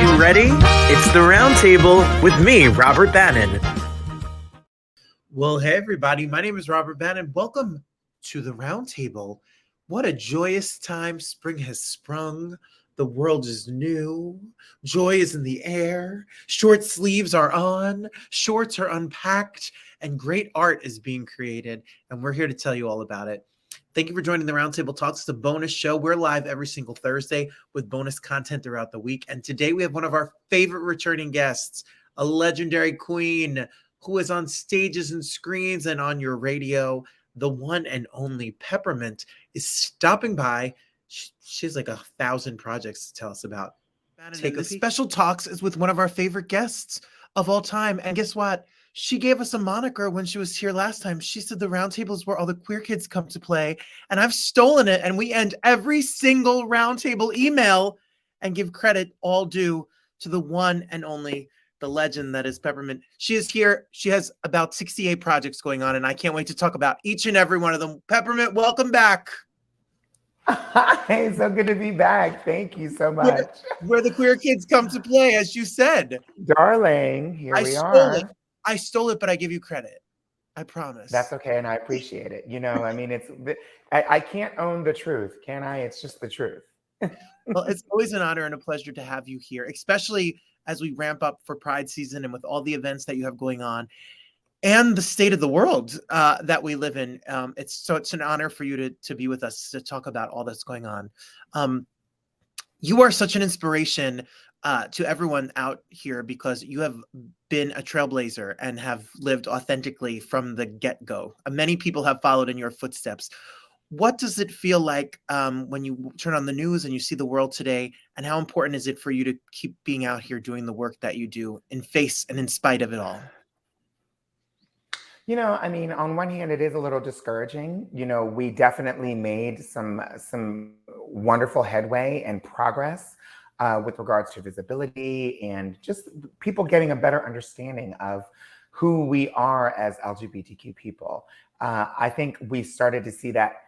you ready? It's the Roundtable with me, Robert Bannon. Well, hey everybody, my name is Robert Bannon. Welcome to the Roundtable. What a joyous time. Spring has sprung. The world is new. Joy is in the air. Short sleeves are on. Shorts are unpacked. And great art is being created. And we're here to tell you all about it. Thank you for joining the Roundtable Talks. It's a bonus show. We're live every single Thursday with bonus content throughout the week. And today we have one of our favorite returning guests, a legendary queen who is on stages and screens and on your radio. The one and only Peppermint is stopping by. She has like 1,000 projects to tell us about. Take the special talks is with one of our favorite guests of all time. And guess what? She gave us a moniker when she was here last time. She said the Roundtable is where all the queer kids come to play. And I've stolen it. And we end every single Roundtable email and give credit all due to the one and only, the legend that is Peppermint. She is here. She has about 68 projects going on. And I can't wait to talk about each and every one of them. Peppermint, welcome back. Hi, so good to be back. Thank you so much. Where the queer kids come to play, as you said. Darling, here we are. I stole it, but I give you credit. I promise. That's okay, and I appreciate it. You know, I mean, I can't own the truth, can I? It's just the truth. Well, it's always an honor and a pleasure to have you here, especially as we ramp up for Pride season and with all the events that you have going on and the state of the world that we live in. It's an honor for you to be with us to talk about all that's going on. You are such an inspiration to everyone out here because you have been a trailblazer and have lived authentically from the get-go. Many people have followed in your footsteps. What does it feel like when you turn on the news and you see the world today, and how important is it for you to keep being out here doing the work that you do in face and in spite of it all? You know, I mean, on one hand, it is a little discouraging. You know, we definitely made some wonderful headway and progress with regards to visibility and just people getting a better understanding of who we are as LGBTQ people. I think we started to see that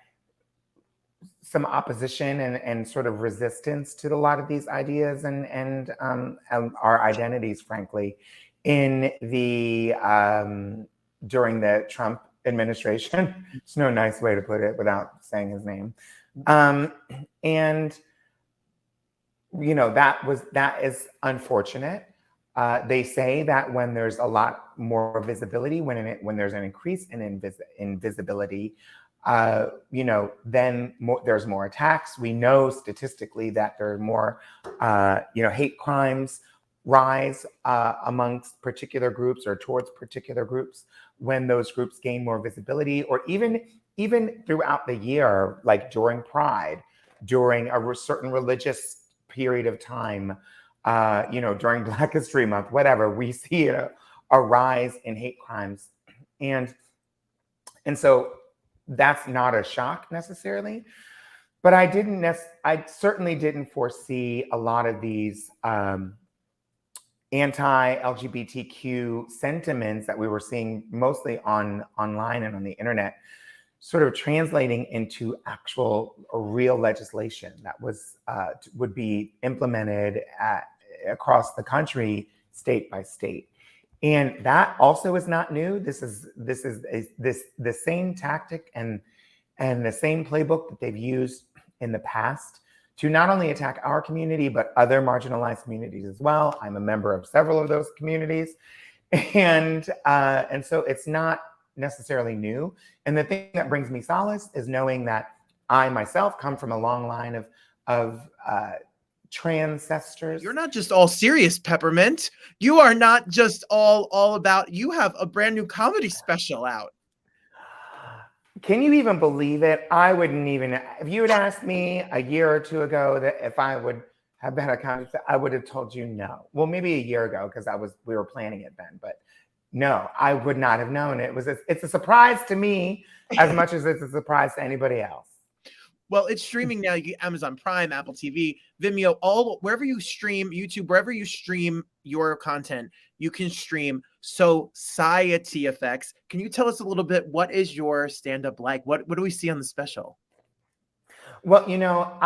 some opposition and sort of resistance to a lot of these ideas and our identities, frankly, in the during the Trump administration. It's no nice way to put it without saying his name. And you know, that is unfortunate. They say that when there's a lot more visibility, when there's an increase in visibility, you know, then there's more attacks. We know statistically that there are more, you know, hate crimes rise amongst particular groups or towards particular groups when those groups gain more visibility, or even throughout the year, like during Pride, during a certain religious period of time, you know, during Black History Month, whatever, we see a rise in hate crimes. And so that's not a shock necessarily, but I certainly didn't foresee a lot of these anti-LGBTQ sentiments that we were seeing mostly online and on the internet sort of translating into actual real legislation that would be implemented across the country, state by state. And that also is not new. This is the same tactic and the same playbook that they've used in the past to not only attack our community, but other marginalized communities as well. I'm a member of several of those communities. And so it's not necessarily new. And the thing that brings me solace is knowing that I myself come from a long line of transcestors. You're not just all serious, Peppermint. You are not just all about, you have a brand new comedy special out. Can you even believe it? I wouldn't even, if you had asked me a year or two ago that if I would have been a comedy, I would have told you no. Well, maybe a year ago, because we were planning it then, but no, I would not have known it. It's a surprise to me as much as it's a surprise to anybody else. Well, it's streaming now. You get Amazon Prime, Apple TV, Vimeo, wherever you stream, YouTube, wherever you stream your content, you can stream Society Effects. Can you tell us a little bit, what is your stand-up like? What do we see on the special? Well, you know,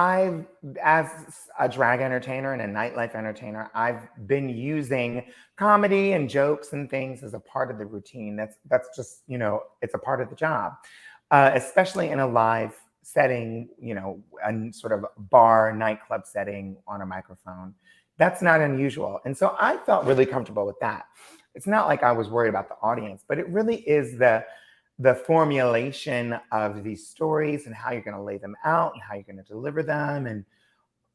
as a drag entertainer and a nightlife entertainer, I've been using comedy and jokes and things as a part of the routine. That's just, you know, it's a part of the job, especially in a live setting, you know, a sort of bar, nightclub setting on a microphone. That's not unusual. And so I felt really comfortable with that. It's not like I was worried about the audience, but it really is the formulation of these stories and how you're going to lay them out and how you're going to deliver them, and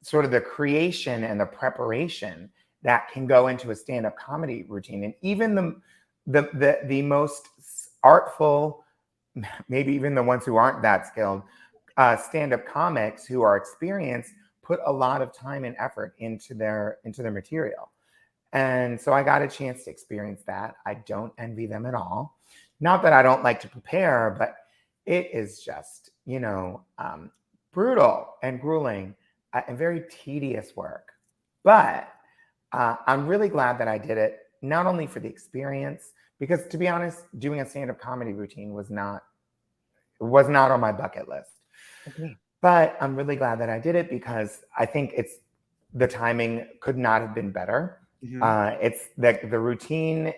sort of the creation and the preparation that can go into a stand-up comedy routine. And even the most artful, maybe even the ones who aren't that skilled, stand-up comics who are experienced put a lot of time and effort into their material. And so I got a chance to experience that. I don't envy them at all. Not that I don't like to prepare, but it is just, you know, brutal and grueling and very tedious work. But I'm really glad that I did it, not only for the experience, because to be honest, doing a stand-up comedy routine was not on my bucket list. Okay. But I'm really glad that I did it, because I think the timing could not have been better. Mm-hmm. It's that the routine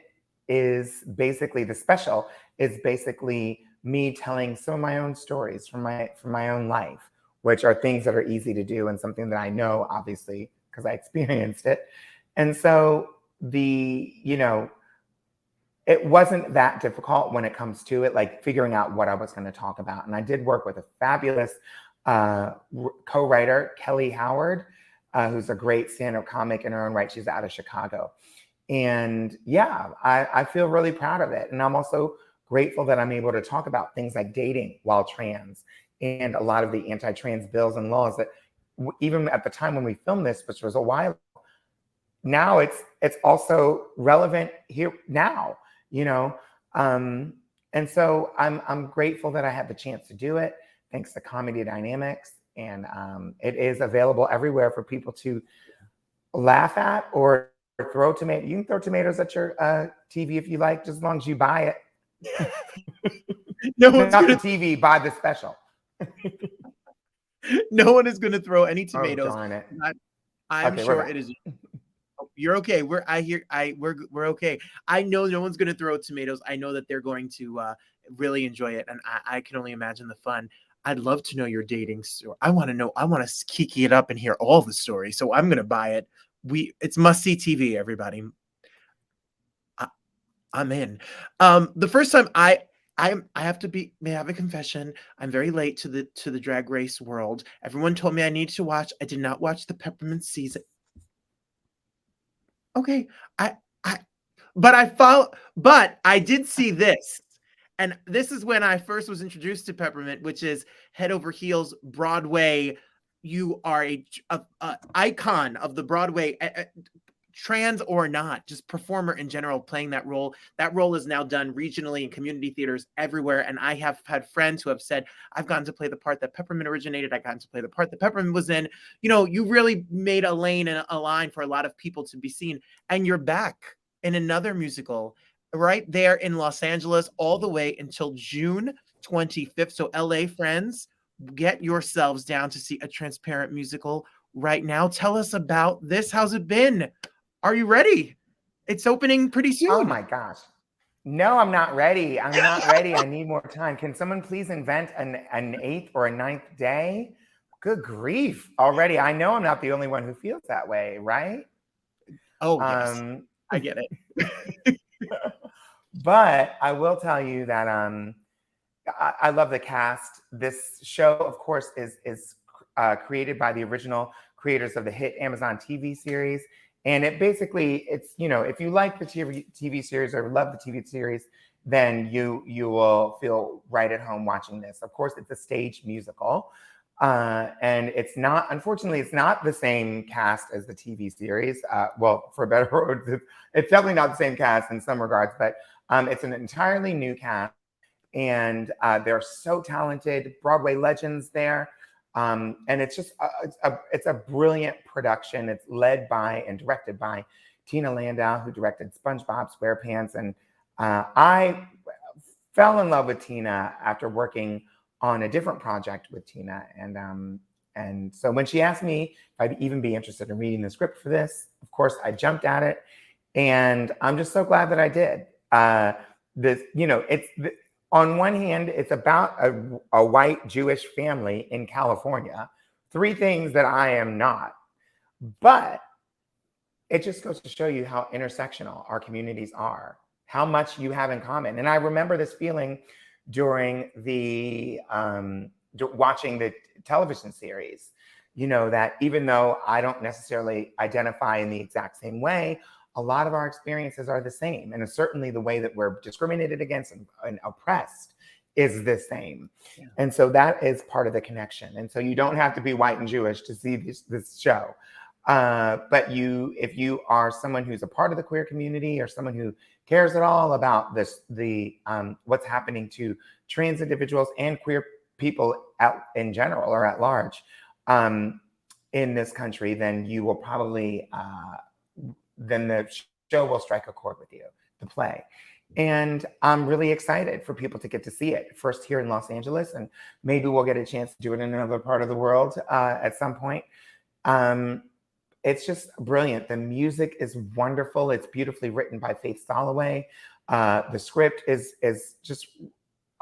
is basically, the special is basically me telling some of my own stories from my own life, which are things that are easy to do and something that I know, obviously, because I experienced it. And so you know, it wasn't that difficult when it comes to it, like figuring out what I was going to talk about. And I did work with a fabulous co-writer, Kelly Howard, who's a great stand-up comic in her own right. She's out of Chicago. And yeah, I feel really proud of it. And I'm also grateful that I'm able to talk about things like dating while trans, and a lot of the anti-trans bills and laws that even at the time when we filmed this, which was a while ago, now it's also relevant here now, you know. And so I'm grateful that I had the chance to do it, thanks to Comedy Dynamics. And it is available everywhere for people to laugh at or throw tomatoes. You can throw tomatoes at your TV if you like, just as long as you buy it. No one's Not gonna, the TV, buy the special. no one is going to throw any tomatoes. Oh, darn it. I'm Okay, sure it is. You're okay. We're okay. I know no one's going to throw tomatoes. I know that they're going to really enjoy it, and I can only imagine the fun. I'd love to know your dating story. I want to know. I want to kiki it up and hear all the stories. So I'm going to buy it. It's must see TV. Everybody, I'm in. The first time I have to may I have a confession. I'm very late to the Drag Race world. Everyone told me I need to watch. I did not watch the Peppermint season. Okay, but I did see this. And this is when I first was introduced to Peppermint, which is head over heels Broadway. You are a icon of the Broadway, trans or not, just performer in general, playing that role. That role is now done regionally in community theaters everywhere. And I have had friends who have said, I've gotten to play the part that Peppermint originated. I gotten to play the part that Peppermint was in. You know, you really made a lane and a line for a lot of people to be seen. And you're back in another musical right there in Los Angeles all the way until June 25th. So LA friends, get yourselves down to see a Transparent musical right now. Tell us about this. How's it been? Are you ready? It's opening pretty soon. Oh my gosh. No, I'm not ready. I'm not ready. I need more time. Can someone please invent an eighth or a ninth day? Good grief. Already. I know I'm not the only one who feels that way, right? Oh, yes. I get it. But I will tell you that I love the cast. This show, of course, is created by the original creators of the hit Amazon TV series. And it's, you know, if you like the TV series or love the TV series, then you will feel right at home watching this. Of course, it's a stage musical. And unfortunately, it's not the same cast as the TV series. Well, for better or worse, it's definitely not the same cast in some regards, but it's an entirely new cast. And they're so talented, Broadway legends there. And it's just it's a brilliant production. It's led by and directed by Tina Landau, who directed SpongeBob SquarePants. And I fell in love with Tina after working on a different project with Tina. And And so when she asked me if I'd even be interested in reading the script for this, of course I jumped at it, and I'm just so glad that I did. On one hand, it's about a white Jewish family in California, 3 things that I am not, but it just goes to show you how intersectional our communities are, how much you have in common. And I remember this feeling during the watching the television series, that even though I don't necessarily identify in the exact same way, a lot of our experiences are the same. And certainly the way that we're discriminated against and oppressed is the same. Yeah. And so that is part of the connection. And so you don't have to be white and Jewish to see this show. But if you are someone who's a part of the queer community or someone who cares at all about what's happening to trans individuals and queer people in general or at large in this country, then you will probably, then the show will strike a chord with you, the play. And I'm really excited for people to get to see it first here in Los Angeles, and maybe we'll get a chance to do it in another part of the world at some point. It's just brilliant. The music is wonderful. It's beautifully written by Faith Soloway. The script is just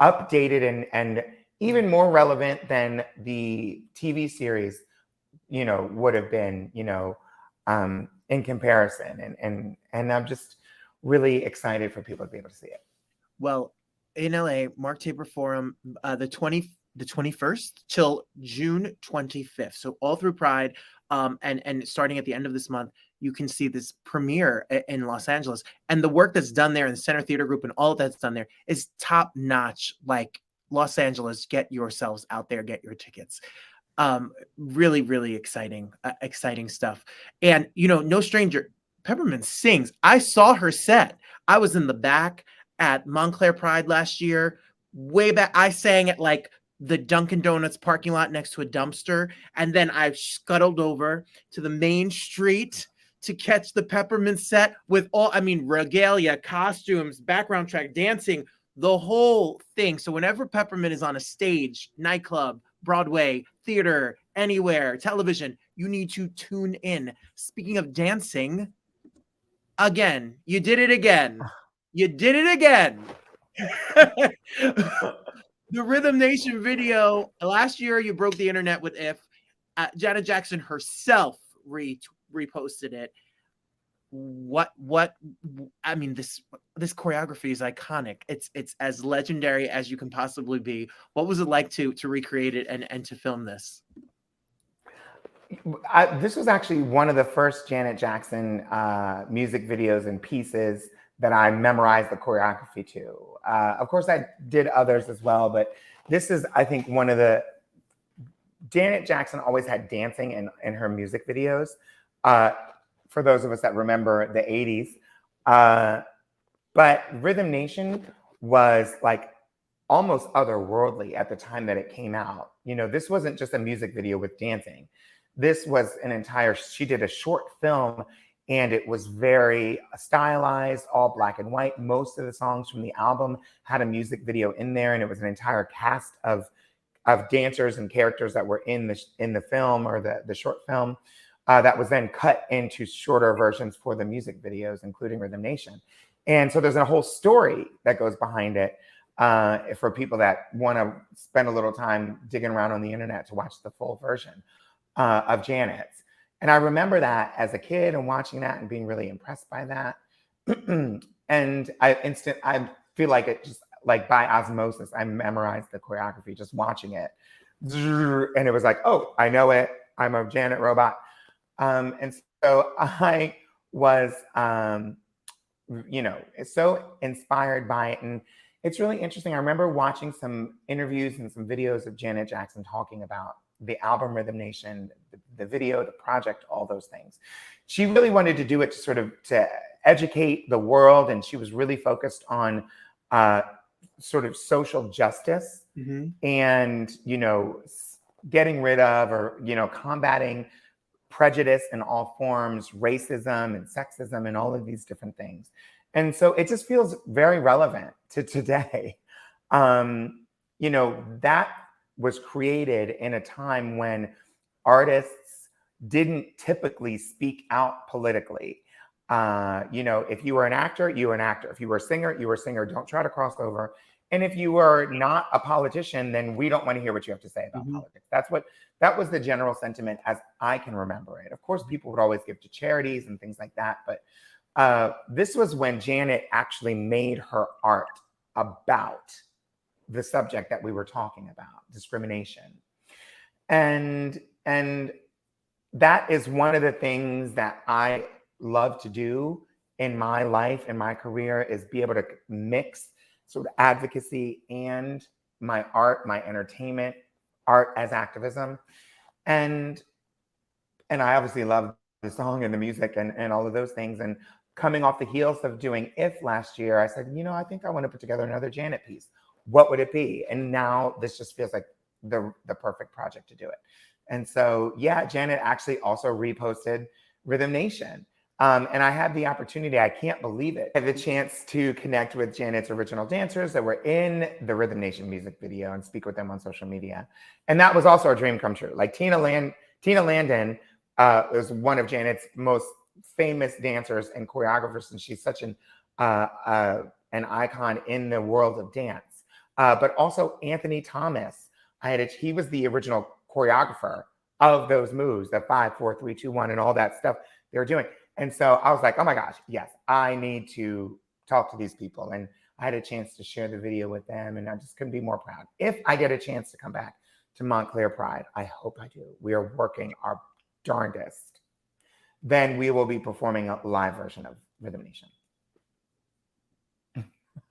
updated and even more relevant than the TV series, would have been, in comparison. And I'm just really excited for people to be able to see it. Well, in LA, Mark Taper Forum, the 21st till June 25th. So all through Pride, and starting at the end of this month, you can see this premiere in Los Angeles. And the work that's done there in the Center Theater Group and all that's done there is top notch. Like, Los Angeles, get yourselves out there, get your tickets. Really, really exciting stuff. And, no stranger, Peppermint sings. I saw her set. I was in the back at Montclair Pride last year, way back. I sang at like the Dunkin' Donuts parking lot next to a dumpster. And then I scuttled over to the main street to catch the Peppermint set with regalia, costumes, background track, dancing, the whole thing. So whenever Peppermint is on a stage, nightclub, Broadway, theater, anywhere, television, you need to tune in. Speaking of dancing, again, you did it again. You did it again. The Rhythm Nation video, last year you broke the internet with If. Janet Jackson herself reposted it. This choreography is iconic. It's as legendary as you can possibly be. What was it like to recreate it and to film this? This was actually one of the first Janet Jackson music videos and pieces that I memorized the choreography to. Of course, I did others as well, but this is, I think, one of the... Janet Jackson always had dancing in her music videos. For those of us that remember the 80s. But Rhythm Nation was like almost otherworldly at the time that it came out. This wasn't just a music video with dancing. This was she did a short film, and it was very stylized, all black and white. Most of the songs from the album had a music video in there, and it was an entire cast of dancers and characters that were in the film or the short film. That was then cut into shorter versions for the music videos, including Rhythm Nation. And so there's a whole story that goes behind it for people that want to spend a little time digging around on the internet to watch the full version of Janet's. And I remember that as a kid and watching that and being really impressed by that. And I feel like it just like by osmosis, I memorized the choreography just watching it. And it was like, oh, I know it. I'm a Janet robot. And so I was, so inspired by it. And it's really interesting. I remember watching some interviews and some videos of Janet Jackson talking about the album Rhythm Nation, the video, the project, all those things. She really wanted to do it to educate the world. And she was really focused on sort of social justice and, getting rid of or, combating prejudice in all forms, racism and sexism and all of these different things. And so it just feels very relevant to today. That was created in a time when artists didn't typically speak out politically. You know, if you were an actor, you were an actor. If you were a singer, you were a singer. Don't try to cross over. And if you were not a politician, then we don't want to hear what you have to say about politics. That was the general sentiment as I can remember it. Of course, people would always give to charities and things like that. But this was when Janet actually made her art about the subject that we were talking about, discrimination. And that is one of the things that I love to do in my life, in my career, is be able to mix sort of advocacy and my art, my entertainment, art as activism. And I obviously love the song and the music and all of those things. And coming off the heels of doing If last year, I said, you know, I think I want to put together another Janet piece. What would it be? And now this just feels like the perfect project to do it. And so, yeah, Janet actually also reposted Rhythm Nation. And I had the opportunity, I can't believe it, I had the chance to connect with Janet's original dancers that were in the Rhythm Nation music video and speak with them on social media. And that was also a dream come true. Like Tina Landon is one of Janet's most famous dancers and choreographers, and she's such an icon in the world of dance. But also Anthony Thomas, he was the original choreographer of those moves, the 5, 4, 3, 2, 1, and all that stuff they were doing. And so I was like, oh my gosh, yes, I need to talk to these people. And I had a chance to share the video with them, and I just couldn't be more proud. If I get a chance to come back to Montclair Pride, I hope I do. We are working our darndest. Then we will be performing a live version of Rhythm Nation.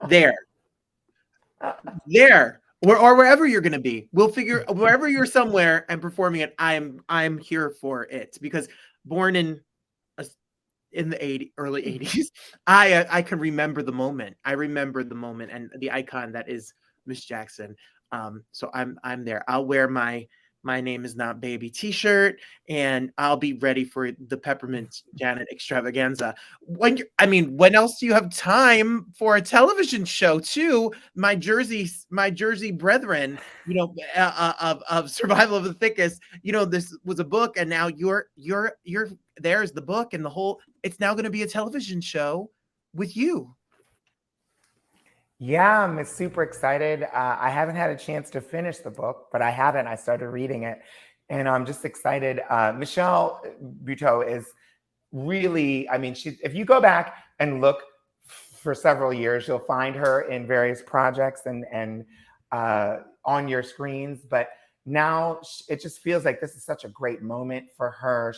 There. Or wherever you're going to be. We'll figure wherever you're somewhere and performing it. I'm here for it, because born in the early 80s, I can remember the moment. I remember the moment and the icon that is Miss Jackson. So I'm there. I'll wear my name is not baby t-shirt, and I'll be ready for the Peppermint Janet extravaganza. When else do you have time for a television show too? My Jersey brethren, you know, of Survival of the Thickest, you know, this was a book, and now you're there's the book, and the whole, it's now going to be a television show with you. Yeah, I'm super excited. I haven't had a chance to finish the book, but I haven't. I started reading it, and I'm just excited. Michelle Buto is really, I mean, if you go back and look for several years, you'll find her in various projects and on your screens. But now it just feels like this is such a great moment for her.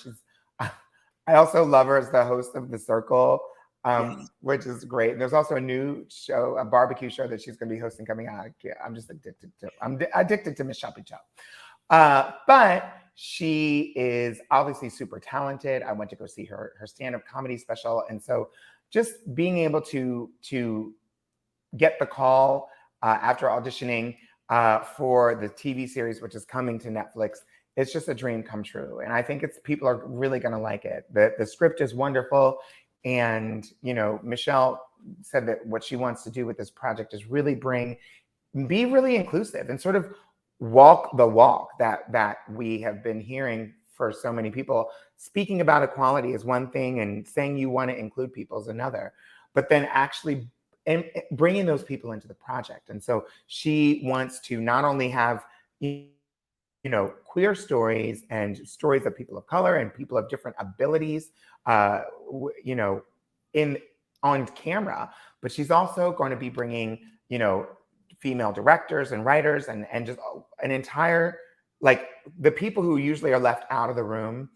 I also love her as the host of The Circle. Yes. Which is great. And there's also a new show, a barbecue show that she's going to be hosting coming out. I'm just addicted to Michelle Buto. But she is obviously super talented. I went to go see her stand-up comedy special. And so just being able to get the call after auditioning for the TV series, which is coming to Netflix, it's just a dream come true. And I think people are really going to like it. The script is wonderful. And, you know, Michelle said that what she wants to do with this project is really be really inclusive and sort of walk the walk that we have been hearing for so many people. Speaking about equality is one thing, and saying you want to include people is another, but then actually bringing those people into the project. And so she wants to not only have, you know, queer stories and stories of people of color and people of different abilities, you know, on camera, but she's also going to be bringing, you know, female directors and writers and just an entire, like, the people who usually are left out of the room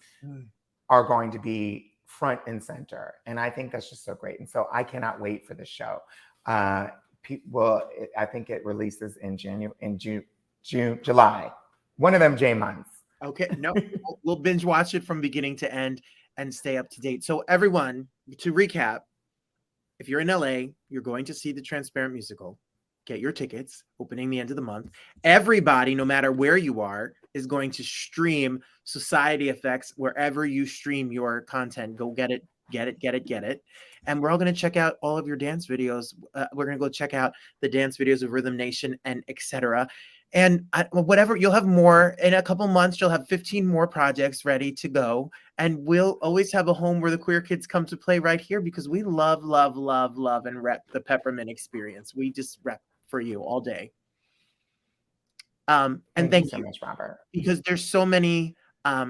are going to be front and center. And I think that's just so great. And so I cannot wait for the show. I think it releases in July. One of them J months. Okay, no, we'll binge watch it from beginning to end and stay up to date. So everyone, to recap, if you're in LA, you're going to see the Transparent musical. Get your tickets, opening the end of the month. Everybody, no matter where you are, is going to stream Society Effects wherever you stream your content. Go get it. And we're all going to check out all of your dance videos. We're going to go check out the dance videos of Rhythm Nation and etc. And whatever, you'll have more in a couple months. You'll have 15 more projects ready to go. And we'll always have a home where the queer kids come to play right here, because we love, love, love, love, and rep the Peppermint experience. We just rep for you all day. And thank you so much, Robert. Because there's so many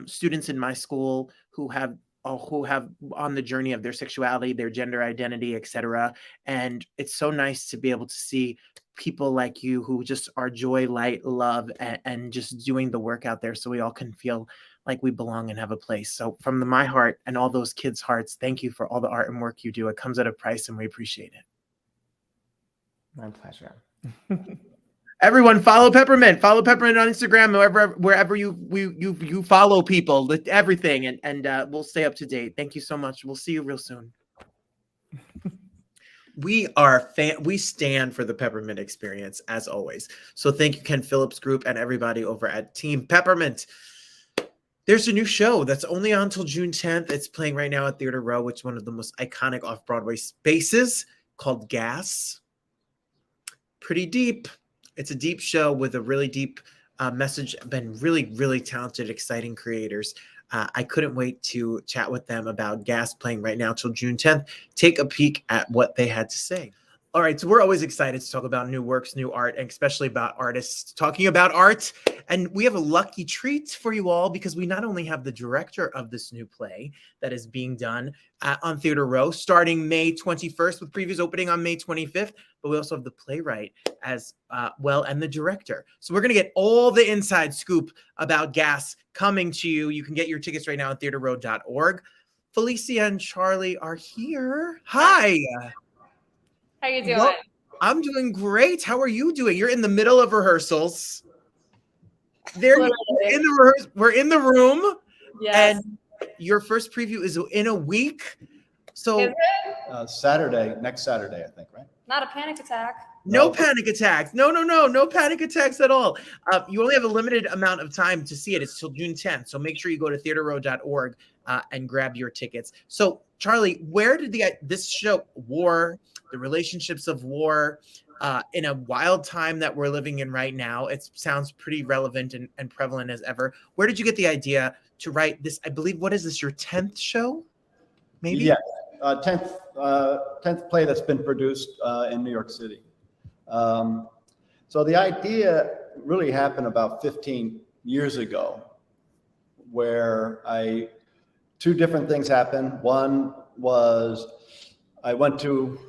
students in my school who have on the journey of their sexuality, their gender identity, etc. And it's so nice to be able to see people like you who just are joy, light, love, and just doing the work out there, so we all can feel like we belong and have a place. So from my heart and all those kids' hearts, thank you for all the art and work you do. It comes at a price, and we appreciate it. My pleasure. Everyone, follow Peppermint. Follow Peppermint on Instagram, wherever you follow people, everything, and we'll stay up to date. Thank you so much. We'll see you real soon. We stand for the Peppermint experience, as always. So thank you, Ken Phillips Group, and everybody over at Team Peppermint. There's a new show that's only on until June 10th. It's playing right now at Theater Row, which is one of the most iconic off-Broadway spaces, called Gas. Pretty deep. It's a deep show with a really deep message. Been really, really talented, exciting creators. I couldn't wait to chat with them about Gas, playing right now till June 10th. Take a peek at what they had to say. All right, so we're always excited to talk about new works, new art, and especially about artists talking about art. And we have a lucky treat for you all, because we not only have the director of this new play that is being done on Theater Row starting May 21st, with previews opening on May 25th, but we also have the playwright as well, and the director. So we're going to get all the inside scoop about Gas coming to you. You can get your tickets right now at theaterrow.org. Felicia and Charlie are here. Hi. How you doing? Well, I'm doing great. How are you doing? You're in the middle of rehearsals. We're in the room. Yes. And your first preview is in a week. So Is it? Saturday, next Saturday, I think, right? Not a panic attack. no panic attacks. No panic attacks at all. You only have a limited amount of time to see it. It's till June 10th. So make sure you go to theaterrow.org and grab your tickets. So Charlie, where did this show, war, the relationships of war, in a wild time that we're living in right now, it sounds pretty relevant and prevalent as ever. Where did you get the idea to write this? I believe, what is this, your 10th show? Maybe? Yeah, 10th play that's been produced in New York City. So the idea really happened about 15 years ago, where two different things happened. One was I went to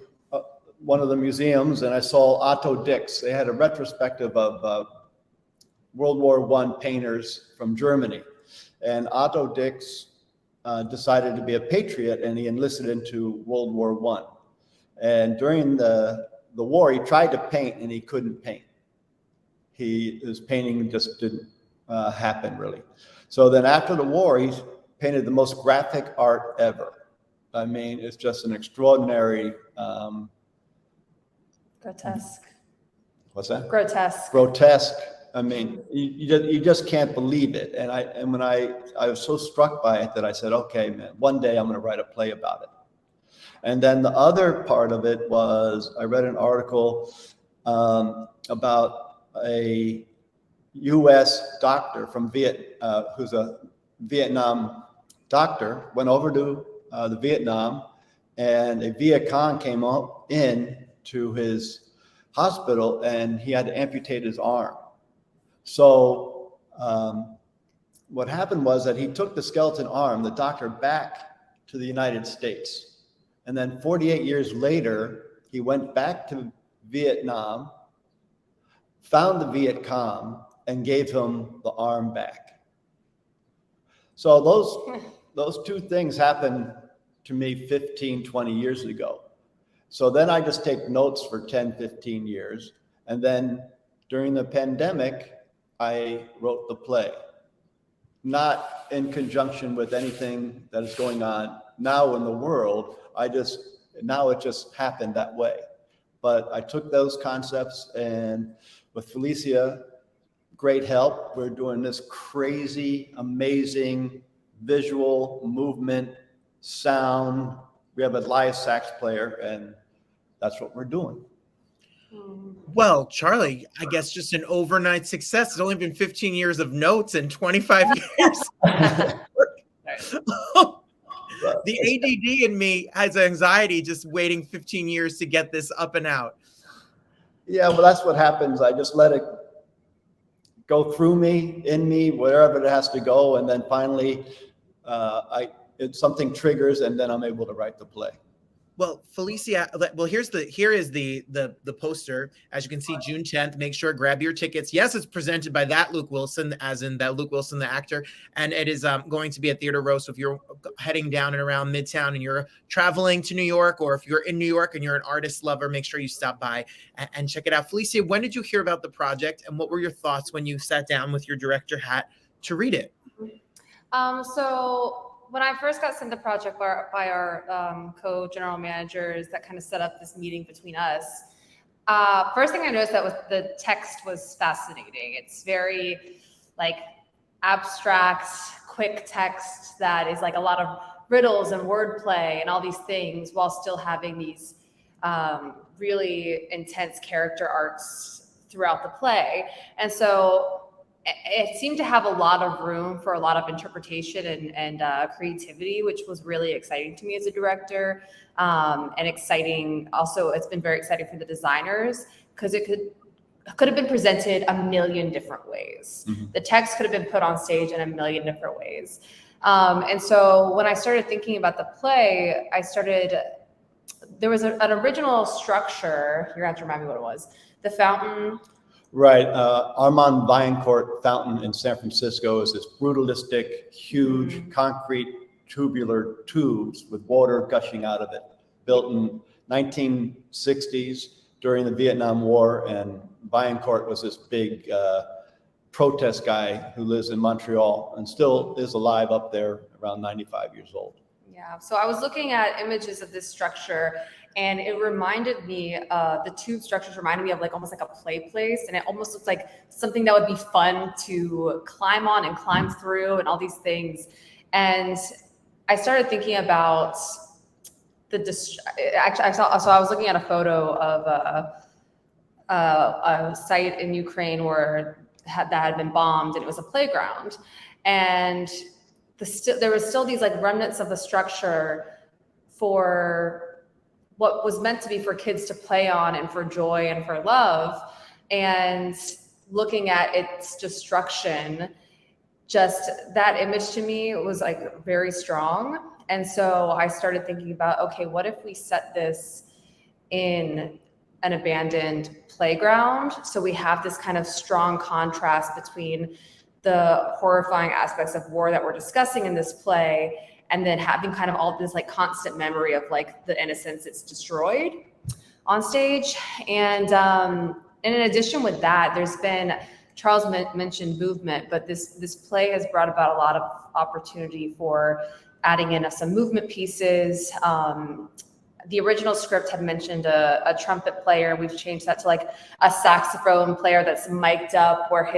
one of the museums and I saw Otto Dix. They had a retrospective of World War I painters from Germany. And Otto Dix decided to be a patriot, and he enlisted into World War I. And during the war, he tried to paint and he couldn't paint. His painting just didn't happen, really. So then after the war, he painted the most graphic art ever. I mean, it's just an extraordinary... Grotesque. What's that? Grotesque. Grotesque. I mean, you just can't believe it. And when I was so struck by it that I said, okay, man, one day I'm going to write a play about it. And then the other part of it was I read an article about a U.S. doctor from who's a Vietnam doctor, went over to the Vietnam, and a Viet Cong came in to his hospital and he had to amputate his arm. So what happened was that he took the skeleton arm, the doctor, back to the United States. And then 48 years later, he went back to Vietnam, found the Viet Cong, and gave him the arm back. So those two things happened to me 15, 20 years ago. So then I just take notes for 10, 15 years. And then during the pandemic, I wrote the play, not in conjunction with anything that is going on now in the world. Now it just happened that way. But I took those concepts, and with Felicia, great help, we're doing this crazy, amazing visual movement, sound. We have a live sax player, and that's what we're doing. Well, Charlie, I guess just an overnight success. It's only been 15 years of notes and 25 years. The ADD in me has anxiety just waiting 15 years to get this up and out. Yeah, well, that's what happens. I just let it go through me, in me, wherever it has to go, and then finally, something triggers, and then I'm able to write the play. Well, Felicia, here is the poster. As you can see, June 10th. Make sure grab your tickets. Yes, it's presented by that Luke Wilson, as in that Luke Wilson, the actor, and it is going to be at Theater Row. So if you're heading down and around Midtown and you're traveling to New York, or if you're in New York and you're an artist lover, make sure you stop by and check it out. Felicia, when did you hear about the project, and what were your thoughts when you sat down with your director hat to read it? So when I first got sent the project by our co-general managers that kind of set up this meeting between us, first thing I noticed that was the text was fascinating. It's very like abstract, quick text that is like a lot of riddles and wordplay and all these things, while still having these really intense character arcs throughout the play. And so it seemed to have a lot of room for a lot of interpretation and creativity, which was really exciting to me as a director, and exciting. Also, it's been very exciting for the designers because it could have been presented a million different ways. Mm-hmm. The text could have been put on stage in a million different ways. And so when I started thinking about the play, there was an original structure. You're gonna have to remind me what it was. The fountain. Right. Armand Vaillancourt Fountain in San Francisco is this brutalistic, huge concrete tubular tubes with water gushing out of it, built in 1960s during the Vietnam War. And Vaillancourt was this big protest guy who lives in Montreal and still is alive up there, around 95 years old. Yeah. So I was looking at images of this structure, and it reminded me, the tube structures reminded me of like almost like a play place. And it almost looked like something that would be fun to climb on and climb through and all these things. And I started thinking about I was looking at a photo of a site in Ukraine that had been bombed, and it was a playground. And there was still these like remnants of the structure for what was meant to be for kids to play on and for joy and for love. And looking at its destruction, just that image to me was like very strong. And so I started thinking about, okay, what if we set this in an abandoned playground? So we have this kind of strong contrast between the horrifying aspects of war that we're discussing in this play, and then having kind of all this like constant memory of like the innocence it's destroyed on stage. And in addition with that, there's been, Charles mentioned movement, but this play has brought about a lot of opportunity for adding in some movement pieces. The original script had mentioned a trumpet player. We've changed that to like a saxophone player that's mic'd up, where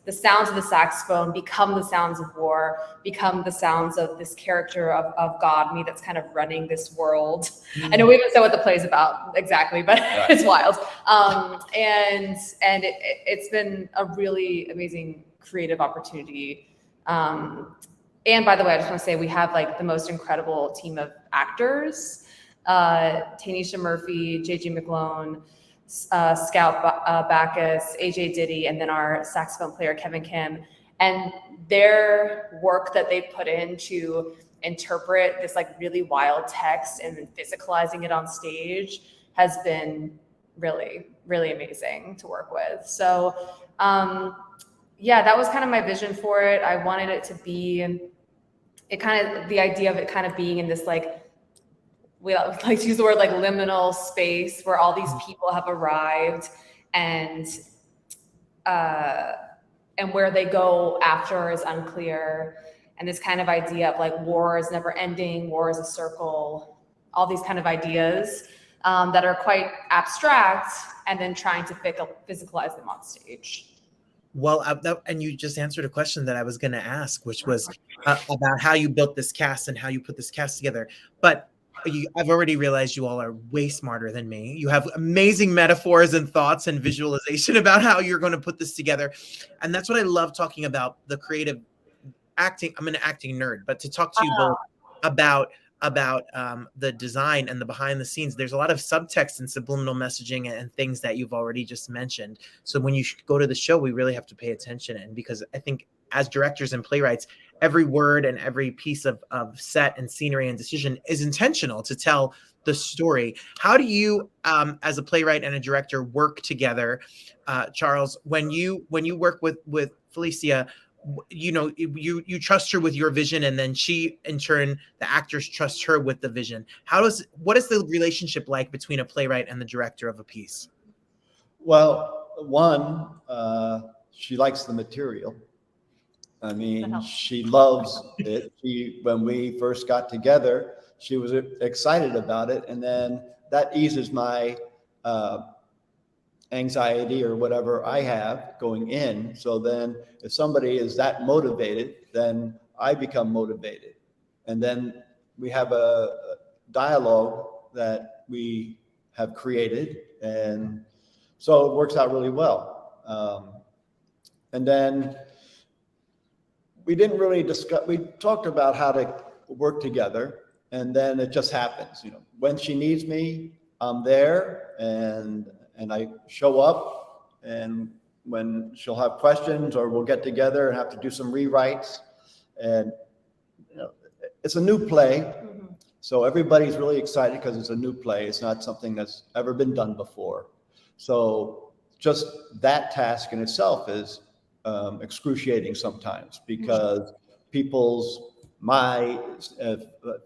the sounds of the saxophone become the sounds of war, become the sounds of this character of God, me, that's kind of running this world. I know we haven't said what the play's about exactly, but right. It's wild. And it's been a really amazing creative opportunity. And by the way, I just want to say we have like the most incredible team of actors. Tanisha Murphy, JJ McClone, Scout Backus, AJ Diddy, and then our saxophone player, Kevin Kim. And their work that they put in to interpret this like really wild text and then physicalizing it on stage has been really, really amazing to work with. So yeah, that was kind of my vision for it. I wanted it to be, the idea of it kind of being in this like, we like to use the word like liminal space where all these people have arrived, and where they go after is unclear. And this kind of idea of like war is never ending, war is a circle, all these kind of ideas that are quite abstract, and then trying to physicalize them on stage. Well, and you just answered a question that I was going to ask, which was about how you built this cast and how you put this cast together. But I've already realized you all are way smarter than me. You have amazing metaphors and thoughts and visualization about how you're going to put this together. And that's what I love talking about, the creative acting. I'm an acting nerd, but to talk to you both about the design and the behind the scenes, there's a lot of subtext and subliminal messaging and things that you've already just mentioned. So when you go to the show, we really have to pay attention. And because I think as directors and playwrights, every word and every piece of set and scenery and decision is intentional to tell the story. How do you, as a playwright and a director, work together, Charles? When you work with Felicia, you know, you trust her with your vision, and then she, in turn, the actors trust her with the vision. What is the relationship like between a playwright and the director of a piece? Well, one, she likes the material. I mean, she loves it. When we first got together, she was excited about it, and then that eases my anxiety or whatever I have going in. So then if somebody is that motivated, then I become motivated. And then we have a dialogue that we have created. And so it works out really well. And then we didn't really discuss, we talked about how to work together, and then it just happens. You know, when she needs me, I'm there, and I show up, and when she'll have questions or we'll get together and have to do some rewrites, and you know, it's a new play, so everybody's really excited because it's a new play. It's not something that's ever been done before. So just that task in itself is excruciating sometimes, because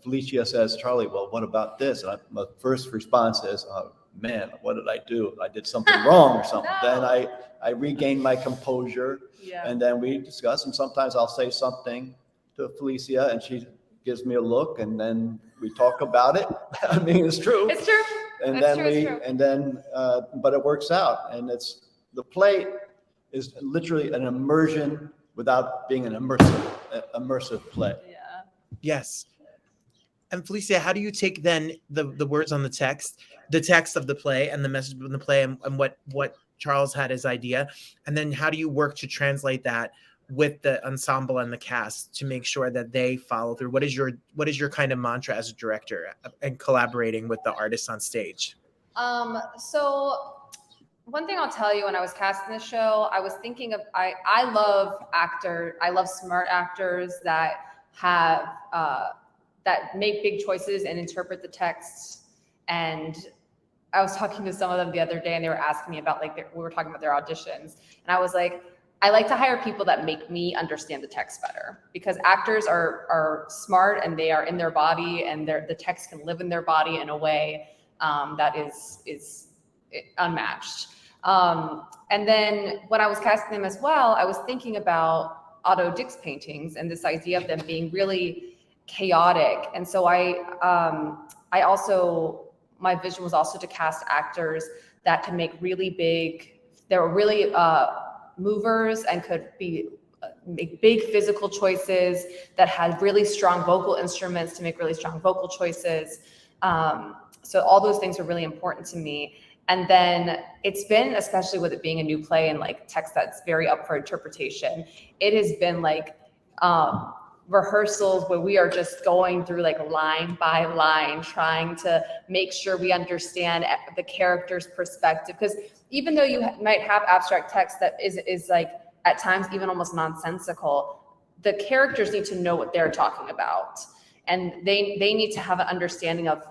Felicia says, Charlie, well, what about this? And my first response is, oh, man, what did I do? I did something wrong or something. No. Then I regain my composure, and then we discuss, and sometimes I'll say something to Felicia and she gives me a look, and then we talk about it. I mean, it's true. It's true. And it's then true. But it works out, and the play is literally an immersion without being an immersive play. Yeah. Yes. And Felicia, how do you take then the words on the text of the play and the message in the play, and what Charles had as idea, and then how do you work to translate that with the ensemble and the cast to make sure that they follow through? What is your kind of mantra as a director and collaborating with the artists on stage? So one thing I'll tell you, when I was casting this show, I was thinking of, I love smart actors that have that make big choices and interpret the text. And I was talking to some of them the other day, and they were asking me about, like, we were talking about their auditions. And I was like, I like to hire people that make me understand the text better, because actors are smart and they are in their body, and the text can live in their body in a way that is unmatched. And then when I was casting them as well, I was thinking about Otto Dick's paintings and this idea of them being really chaotic. And so my vision was also to cast actors that could make really big, they were really movers and could make big physical choices, that had really strong vocal instruments to make really strong vocal choices. So all those things are really important to me. And then it's been, especially with it being a new play and like text that's very up for interpretation, it has been like rehearsals where we are just going through like line by line, trying to make sure we understand the character's perspective. Because even though you might have abstract text that is like at times even almost nonsensical, the characters need to know what they're talking about. And they need to have an understanding of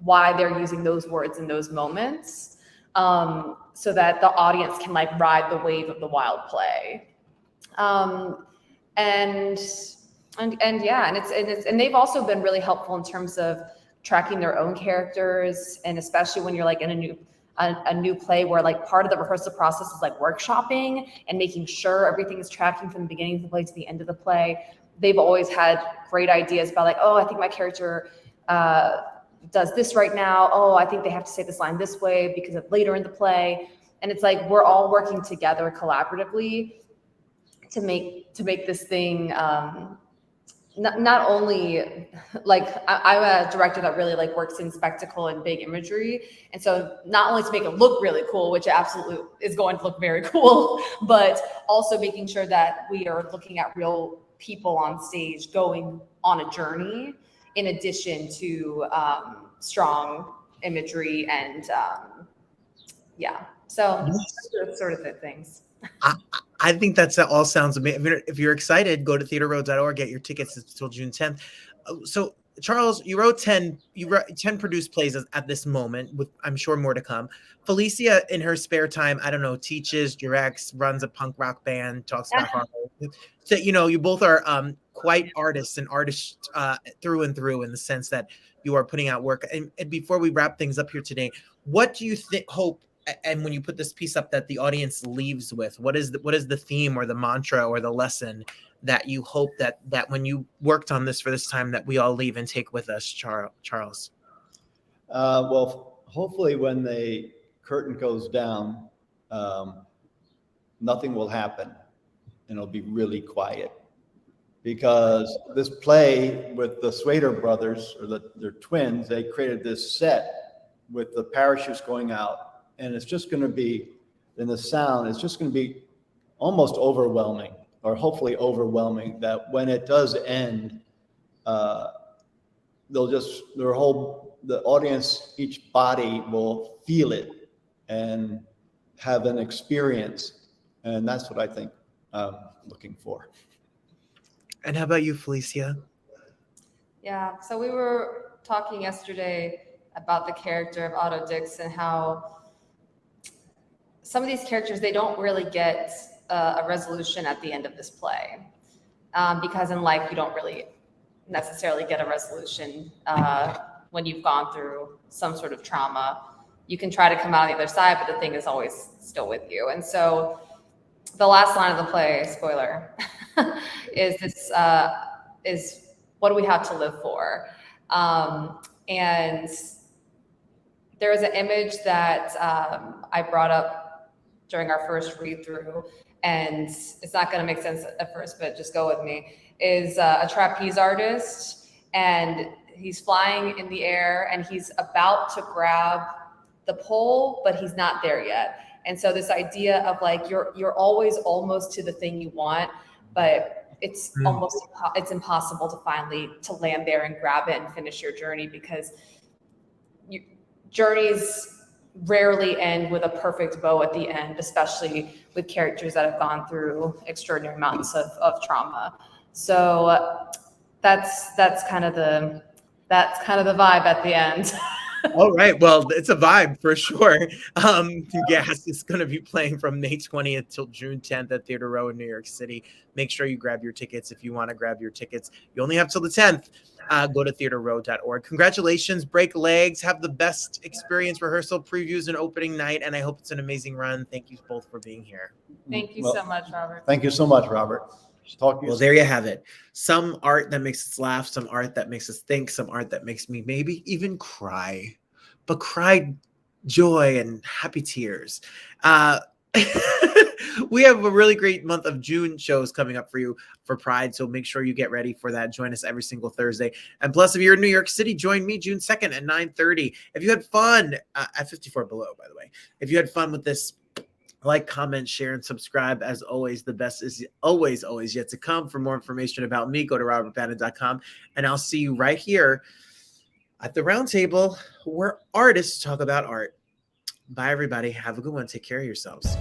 why they're using those words in those moments, so that the audience can like ride the wave of the wild play. And they've also been really helpful in terms of tracking their own characters, and especially when you're like in a new play where like part of the rehearsal process is like workshopping and making sure everything is tracking from the beginning of the play to the end of the play. They've always had great ideas about like, oh, I think my character does this right now. Oh, I think they have to say this line this way because of later in the play. And it's like we're all working together collaboratively to make this thing not only like I'm a director that really like works in spectacle and big imagery, and so not only to make it look really cool, which absolutely is going to look very cool, but also making sure that we are looking at real people on stage going on a journey, in addition to strong imagery and yeah. So those sort of the things. I think that all sounds amazing. If you're excited, go to theaterrow.org, get your tickets until June 10th. So Charles, you wrote 10 produced plays at this moment, with I'm sure more to come. Felicia, in her spare time, I don't know, teaches, directs, runs a punk rock band, talks about horror. So, you both are quite artists and artists through and through, in the sense that you are putting out work. And before we wrap things up here today, what do you hope, and when you put this piece up, that the audience leaves with? What is the theme or the mantra or the lesson that you hope that when you worked on this for this time, that we all leave and take with us, Charles? Well, hopefully when the curtain goes down, nothing will happen and it'll be really quiet. Because this play with the Swader brothers, or they're twins, they created this set with the parachutes going out. And it's just going to be, in the sound, it's just going to be almost overwhelming, or hopefully overwhelming, that when it does end, the audience, each body will feel it and have an experience. And that's what I think I'm looking for. And how about you, Felicia? Yeah, so we were talking yesterday about the character of Otto Dix and how some of these characters, they don't really get a resolution at the end of this play, because in life you don't really necessarily get a resolution when you've gone through some sort of trauma. You can try to come out on the other side, but the thing is always still with you. And so the last line of the play, spoiler, is what do we have to live for? And there is an image that I brought up during our first read through, and it's not going to make sense at first, but just go with me, is a trapeze artist, and he's flying in the air and he's about to grab the pole, but he's not there yet. And so this idea of like, you're always almost to the thing you want, but it's it's impossible to land there and grab it and finish your journey, because journeys rarely end with a perfect bow at the end, especially with characters that have gone through extraordinary amounts of trauma. So that's kind of the vibe at the end. All right. Well, it's a vibe for sure. Gas is going to be playing from May 20th till June 10th at Theater Row in New York City. Make sure you grab your tickets if you want to grab your tickets. You only have till the 10th. Go to theaterrow.org. Congratulations. Break legs. Have the best experience, rehearsal, previews, and opening night. And I hope it's an amazing run. Thank you both for being here. Thank you so much, Robert. Thank you so much, Robert. Well, there you have it. Some art that makes us laugh, some art that makes us think, some art that makes me maybe even cry, but cry joy and happy tears. We have a really great month of June shows coming up for you for Pride, so make sure you get ready for that. Join us every single Thursday. And plus, if you're in New York City, join me June 2nd at 9:30. If you had fun, at 54 Below, by the way, if you had fun with this, like, comment, share, and subscribe. As always, the best is always yet to come. For more information about me, go to robertbannon.com, and I'll see you right here at the Roundtable, where artists talk about art. Bye, everybody. Have a good one. Take care of yourselves.